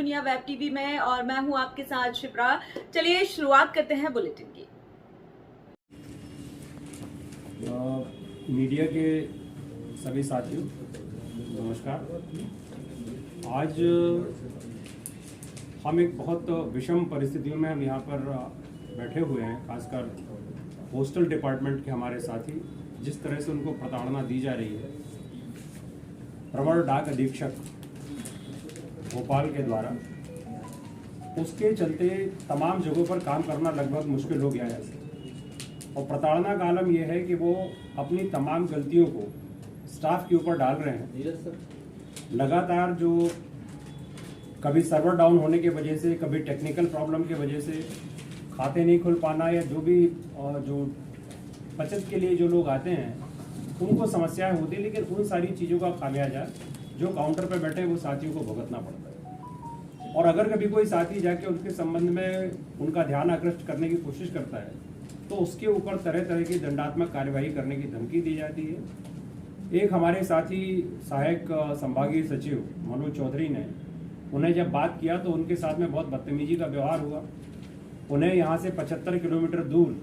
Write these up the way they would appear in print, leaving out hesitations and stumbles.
दुनिया web TV में और मैं हूं आपके साथ शिप्रा। चलिए शुरुआत करते हैं बुलेटिन की। मीडिया के सभी साथियों नमस्कार। आज हम एक बहुत विषम परिस्थितियों में हम यहाँ पर बैठे हुए हैं, खासकर पोस्टल डिपार्टमेंट के हमारे साथी, जिस तरह से उनको प्रताड़ना दी जा रही है प्रवर डाक अधीक्षक भोपाल के द्वारा, उसके चलते तमाम जगहों पर काम करना लगभग मुश्किल हो गया है। और प्रताड़ना का आलम यह है कि वो अपनी तमाम गलतियों को स्टाफ के ऊपर डाल रहे हैं। लगातार जो कभी सर्वर डाउन होने की वजह से, कभी टेक्निकल प्रॉब्लम की वजह से खाते नहीं खुल पाना, या जो भी जो बचत के लिए जो लोग आते हैं उनको समस्याएं होती है, लेकिन उन सारी चीज़ों का खामियाजा जो काउंटर पर बैठे वो साथियों को भुगतना पड़ता है। और अगर कभी कोई साथी जाके उनके संबंध में उनका ध्यान आकृष्ट करने की कोशिश करता है तो उसके ऊपर तरह तरह की दंडात्मक कार्यवाही करने की धमकी दी जाती है। एक हमारे साथी सहायक संभागीय सचिव मनोज चौधरी ने, उन्हें जब बात किया तो उनके साथ में बहुत बदतमीजी का व्यवहार हुआ। उन्हें यहाँ से 75 किलोमीटर दूर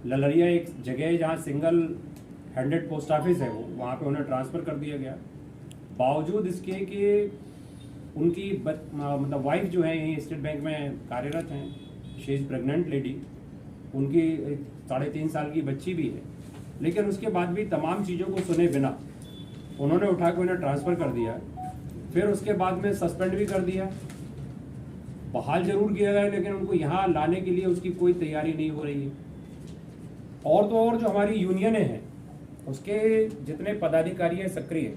ललरिया एक जगह है जहाँ सिंगल हैंडेड पोस्ट ऑफिस है, वो वहाँ पे उन्हें ट्रांसफ़र कर दिया गया। बावजूद इसके कि उनकी मतलब वाइफ जो है यहीं स्टेट बैंक में कार्यरत हैं, शी इज़ प्रेग्नेंट लेडी, उनकी 3.5 साल की बच्ची भी है, लेकिन उसके बाद भी तमाम चीज़ों को सुने बिना उन्होंने उठा के उन्हें ट्रांसफ़र कर दिया। फिर उसके बाद में सस्पेंड भी कर दिया, बहाल जरूर किया गया, लेकिन उनको यहाँ लाने के लिए उसकी कोई तैयारी नहीं हो रही है। और तो और जो हमारी यूनियनें हैं उसके जितने पदाधिकारी हैं सक्रिय,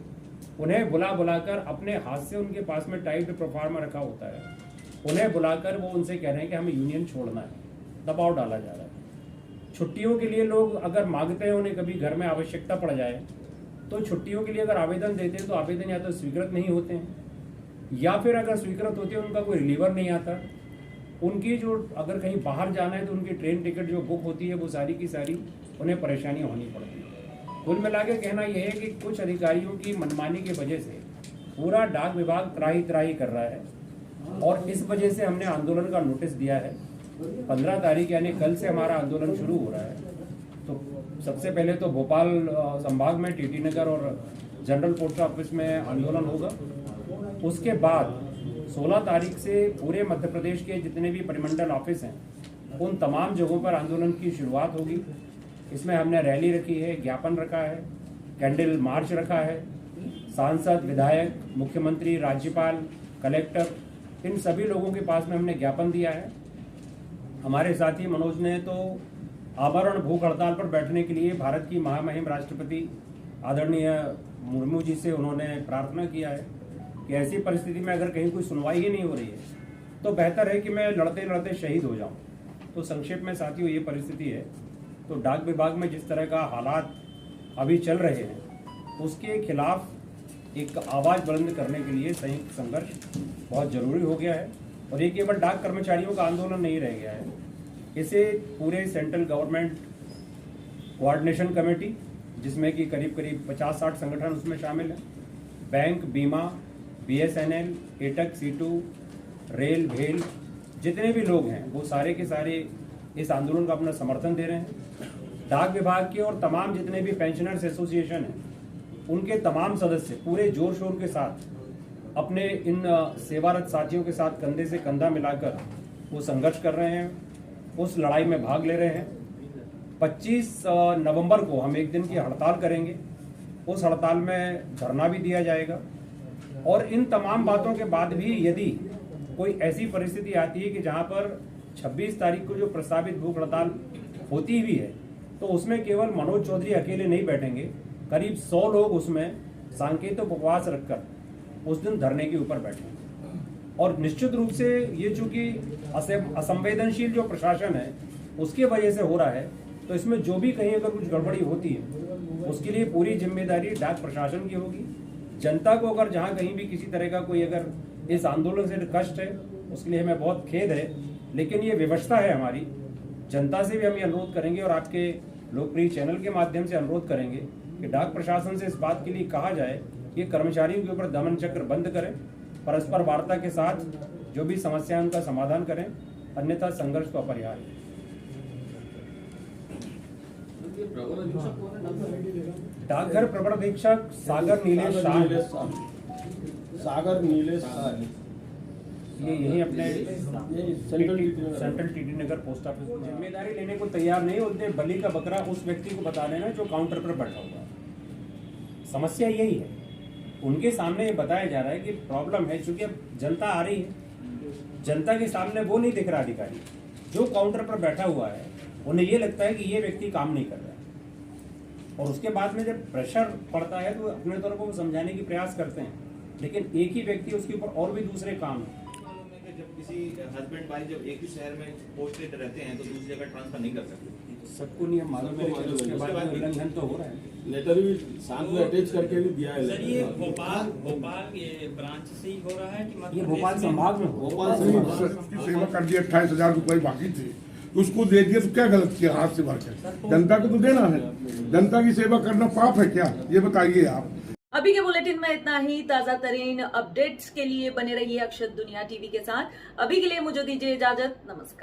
उन्हें बुलाकर अपने हाथ से उनके पास में टाइप प्रोफार्मा रखा होता है, उन्हें बुलाकर वो उनसे कह रहे हैं कि हमें यूनियन छोड़ना है, दबाव डाला जा रहा है। छुट्टियों के लिए लोग अगर मांगते हैं, उन्हें कभी घर में आवश्यकता पड़ जाए तो छुट्टियों के लिए अगर आवेदन देते हैं तो आवेदन या तो स्वीकृत नहीं होते हैं, या फिर अगर स्वीकृत होते हैं उनका कोई रिलीवर नहीं आता। उनकी जो अगर कहीं बाहर जाना है तो उनकी ट्रेन टिकट जो बुक होती है वो सारी की सारी उन्हें परेशानियाँ होनी पड़ती है। कुल मिला के कहना यह है कि कुछ अधिकारियों की मनमानी की वजह से पूरा डाक विभाग त्राही कर रहा है, और इस वजह से हमने आंदोलन का नोटिस दिया है। 15 तारीख यानी कल से हमारा आंदोलन शुरू हो रहा है। तो सबसे पहले तो भोपाल संभाग में टीटी नगर और जनरल पोस्ट ऑफिस में आंदोलन होगा। उसके बाद 16 तारीख से पूरे मध्य प्रदेश के जितने भी परिमंडल ऑफिस हैं उन तमाम जगहों पर आंदोलन की शुरुआत होगी। इसमें हमने रैली रखी है, ज्ञापन रखा है, कैंडल मार्च रखा है। सांसद, विधायक, मुख्यमंत्री, राज्यपाल, कलेक्टर, इन सभी लोगों के पास में हमने ज्ञापन दिया है। हमारे साथी मनोज ने तो आमरण भूख हड़ताल पर बैठने के लिए भारत की महामहिम राष्ट्रपति आदरणीय मुर्मू जी से उन्होंने प्रार्थना किया है कि ऐसी परिस्थिति में अगर कहीं कोई सुनवाई ही नहीं हो रही है तो बेहतर है कि मैं लड़ते लड़ते शहीद हो जाऊं। तो संक्षेप में साथियों ये परिस्थिति है। तो डाक विभाग में जिस तरह का हालात अभी चल रहे हैं उसके खिलाफ एक आवाज़ बुलंद करने के लिए संयुक्त संघर्ष बहुत ज़रूरी हो गया है। और ये केवल डाक कर्मचारियों का आंदोलन नहीं रह गया है, इसे पूरे सेंट्रल गवर्नमेंट कोऑर्डिनेशन कमेटी, जिसमें कि करीब 50-60 संगठन उसमें शामिल हैं, बैंक, बीमा, BSNL, एटक, सीटू, रेल, भेल, जितने भी लोग हैं वो सारे के सारे इस आंदोलन का अपना समर्थन दे रहे हैं। डाक विभाग के और तमाम जितने भी पेंशनर्स एसोसिएशन हैं उनके तमाम सदस्य पूरे जोर शोर के साथ अपने इन सेवारत साथियों के साथ कंधे से कंधा मिलाकर वो संघर्ष कर रहे हैं, उस लड़ाई में भाग ले रहे हैं। 25 नवंबर को हम एक दिन की हड़ताल करेंगे, उस हड़ताल में धरना भी दिया जाएगा। और इन तमाम बातों के बाद भी यदि कोई ऐसी परिस्थिति आती है कि जहां पर 26 तारीख को जो प्रस्तावित भूख हड़ताल होती भी है तो उसमें केवल मनोज चौधरी अकेले नहीं बैठेंगे, करीब 100 लोग उसमें सांकेतिक उपवास रखकर उस दिन धरने के ऊपर बैठेंगे। और निश्चित रूप से ये चूंकि असंवेदनशील जो प्रशासन है उसकी वजह से हो रहा है, तो इसमें जो भी कहीं अगर कुछ गड़बड़ी होती है उसके लिए पूरी जिम्मेदारी डाक प्रशासन की होगी। जनता को अगर जहाँ कहीं भी किसी तरह का कोई अगर इस आंदोलन से कष्ट है उसके लिए हमें बहुत खेद है, लेकिन ये व्यवस्था है हमारी। जनता से भी हम ये अनुरोध करेंगे और आपके लोकप्रिय चैनल के माध्यम से अनुरोध करेंगे कि डाक प्रशासन से इस बात के लिए कहा जाए कि कर्मचारियों के ऊपर दमन चक्र बंद करें, परस्पर वार्ता के साथ जो भी समस्या है उनका समाधान करें, अन्यथा संघर्ष तो अपरिहार्य है। डाकघर प्रवर अधीक्षक सागर नीलेश शाह, सागर नीलेश शाह, ये यही अपने सेंट्रल टीटी नगर पोस्ट ऑफिस में जिम्मेदारी लेने को तैयार नहीं होते। बलि का बकरा उस व्यक्ति को बता देना जो काउंटर पर बैठा हुआ है। समस्या यही है, उनके सामने ये बताया जा रहा है कि प्रॉब्लम है, क्योंकि अब जनता आ रही है, जनता के सामने वो नहीं दिख रहा अधिकारी जो काउंटर पर बैठा हुआ है। उन्हें ये लगता है कि ये व्यक्ति काम नहीं कर रहा है, और उसके बाद में जब प्रेशर पड़ता है तो अपने तौर पर वो समझाने की प्रयास करते हैं, लेकिन एक ही व्यक्ति उसके ऊपर और भी दूसरे काम है। जब किसी हस्बैंड वाइफ जब एक ही शहर में पोस्टेड रहते हैं तो दूसरी जगह ट्रांसफर नहीं कर सकते। सबको नियम मालूम है, लेकिन उसके बाद में उल्लंघन तो हो रहा है। लेटर भी साथ में अटैच करके भी दिया है। सर ये भोपाल ये ब्रांच से ही हो रहा है कि मतलब ये भोपाल संभाग में भोपाल से की सेवा कर दी, 28,000 रुपए बाकी थे, उसको दे दिया तो क्या गलत किया? हाथ से भर के जनता को तो देना है। जनता की सेवा करना पाप है क्या? ये बताइए आप। अभी के बुलेटिन में इतना ही। ताजा तरीन अपडेट्स के लिए बने रहिए अक्षत दुनिया टीवी के साथ। अभी के लिए मुझे दीजिए इजाजत। नमस्कार।